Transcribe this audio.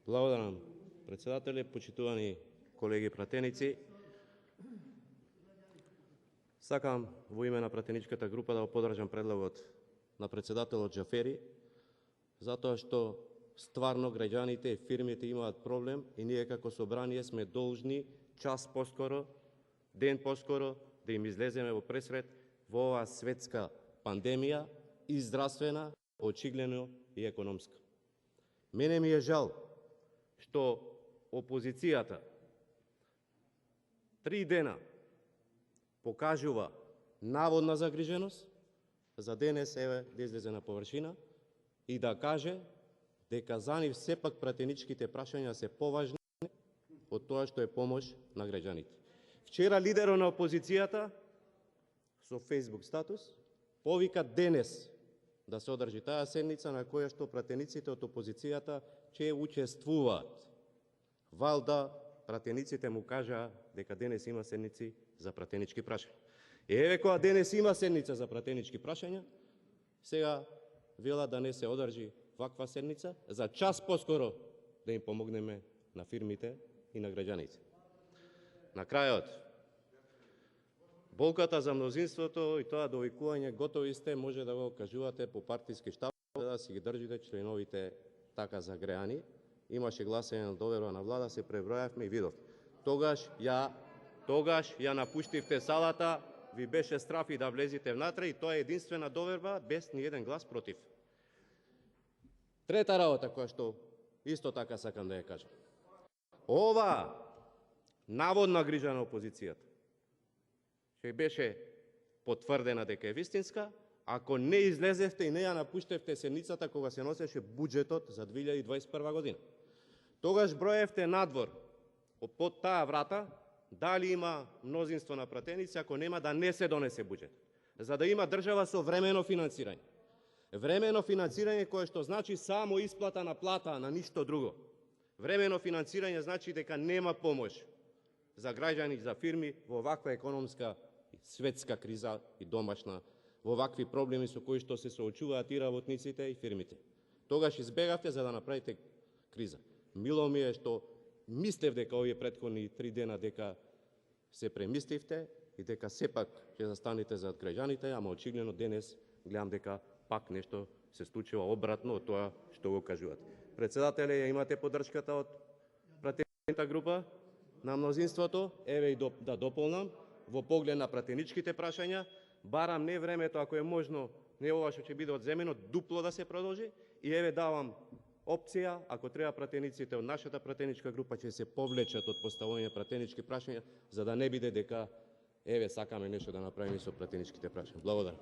Благодарам, председателе, почитувани колеги пратеници. Сакам во име на пратеничката група да го поддржам предлогот на председателот Џафери, затоа што стварно граѓаните и фирмите имаат проблем и ние како собрание сме должни час поскоро, ден поскоро да им излеземе во пресред во оваа светска пандемија и здравствена, очигледно и економска. Мене ми е жал што опозицијата 3 дена покажува наводна загриженост, за денес да излезе на површина и да каже дека за нив сепак пратеничките прашања се поважни од тоа што е помош на граѓаните. Вчера лидерот на опозицијата со Facebook статус повика денес да се одржи таа седница на која што пратениците од опозицијата ќе учествуваат. Валда пратениците му кажаа дека денес има седници за пратенички прашања. Еве кога денес има седница за пратенички прашања, сега вела да не се одржи ваква седница, за час поскоро да им помогнеме на фирмите и на граѓаните. На крајот, болката за мнозинството и тоа довикување готови сте може да го кажувате по партиски штаб, да си ги држите членовите така загреани. Имаше гласање на доверба на влада, се пребројавме и видов. Тогаш ја напуштивте салата, ви беше страф и да влезете внатре и тоа е единствена доверба без ни еден глас против. Трета работа која што исто така сакам да ја кажам. Ова наводна грижа на опозицијата ќе беше потврдена дека е вистинска, ако не излезевте и не ја напуштевте седницата кога се носеше буџетот за 2021 година. Тогаш броевте надвор под таа врата дали има мнозинство на пратеници, ако нема да не се донесе буџет, за да има држава со времено финансирање. Времено финансирање кое што значи само исплата на плата, на ништо друго. Времено финансирање значи дека нема помош за граѓани, за фирми во ваква економска светска криза и домашна, во вакви проблеми со кои што се соочуваат и работниците и фирмите. Тогаш избегавте за да направите криза. Мило ми е што мислев дека овие претходни 3 дена дека се премисливте и дека сепак ќе застанете зад граѓаните, ама очигледно денес гледам дека пак нешто се случува обратно од тоа што го кажувате. Председателе, ја имате поддршката од пратеничката група на мнозинството, еве и да дополнам, во поглед на пратеничките прашања, барам не времето, ако е можно, не ова што ќе биде одземено, дупло да се продолжи и еве давам опција, ако треба пратениците од нашата пратеничка група ќе се повлечат од поставување пратенички прашања, за да не биде дека еве сакаме нешто да направиме со пратеничките прашања. Благодарам.